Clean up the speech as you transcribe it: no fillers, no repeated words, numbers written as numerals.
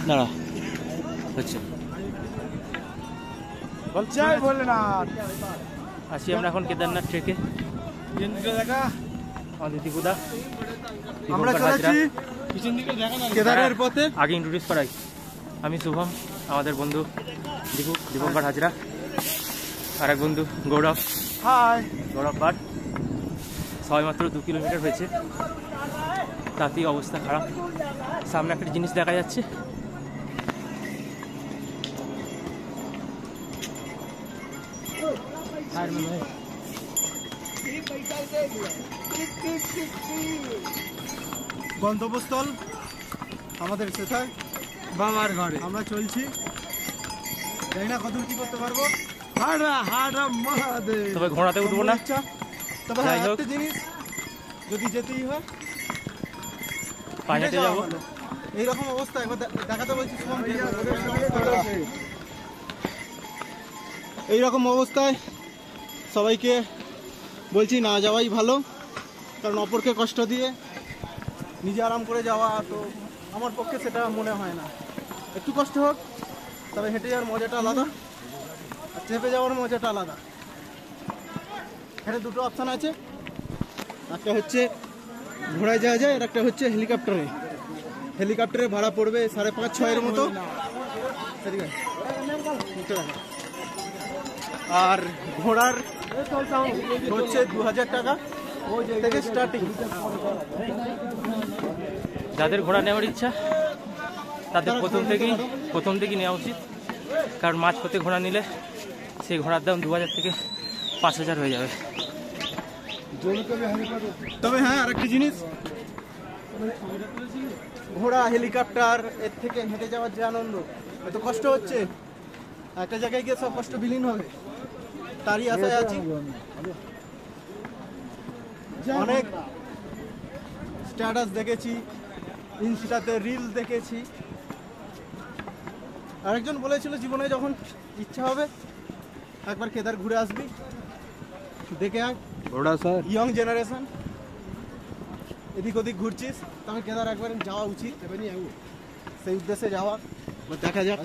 দাঁড়া হচ্ছে জয় ভোলেনাথ। আসি আমরা এখন কেদারনাথ ট্রেকে। দিদিপুদা আমরা চলেছি কেদারের পথে। আগে ইন্ট্রোডিউস করাই, আমি শুভম, আমাদের বন্ধু দীপঙ্কর হাজরা, আর এক বন্ধু গৌরব। হাই গৌরব পাঠ। সবাই মাত্র 2 কিলোমিটার হয়েছে, তাতেই অবস্থা খারাপ। সামনে একটা জিনিস দেখা যাচ্ছে, গন্তব্যস্থল আমাদের সেথায় বাবার ঘরে। আমরা চলছি, জানি না কতদূর কি করতে পারবো। হাড়া মহাদেব। তবে ঘোড়াতে উঠবো না। তবে একটা জিনিস, যদি যেতেই হয় পায়ে হেঁটে যাবো। এইরকম অবস্থা একবার দেখাতে বলছি। এইরকম অবস্থায় সবাইকে বলছি না যাওয়াই ভালো, কারণ অপরকে কষ্ট দিয়ে নিজে আরাম করে যাওয়া তো আমার পক্ষে সেটা মনে হয় না। একটু কষ্ট হোক, তবে হেঁটে যাওয়ার মজাটা আলাদা, আর চেপে যাওয়ার মজাটা আলাদা। এখানে দুটো অপশান আছে, একটা হচ্ছে ঘোড়ায় যাওয়া যায়, আর একটা হচ্ছে হেলিকপ্টারে। হেলিকপ্টারে ভাড়া পড়বে 5.5-6 মতো, আর ঘোড়ার হচ্ছে 2000 টাকা থেকে স্টার্টিং। যাদের ঘোড়া নেওয়ার ইচ্ছা তাদের প্রথম থেকেই নেওয়া উচিত, কারণ মাঝপথে ঘোড়া নিলে সেই ঘোড়ার দাম 2000 থেকে 5000 হয়ে যাবে। তবে হ্যাঁ, আরেকটি জিনিস, ঘোড়া হেলিকপ্টার এর থেকে হেঁটে যাওয়ার যে আনন্দ, এত কষ্ট হচ্ছে, একটা জায়গায় গিয়ে সব কষ্ট বিলীন হবে, তারই আশায় আছি। অনেক স্ট্যাটাস দেখেছি, ইনস্টাতে রিল দেখেছি। আরেকজন বলেছিল জীবনে যখন ইচ্ছা হবে একবার কেদার ঘুরে আসবি, দেখে আয়। ইয়ং জেনারেশন এদিক ওদিক ঘুরছিস, তবে কেদার একবার যাওয়া উচিত, সেই উদ্দেশ্যে যাওয়া, দেখা যাক।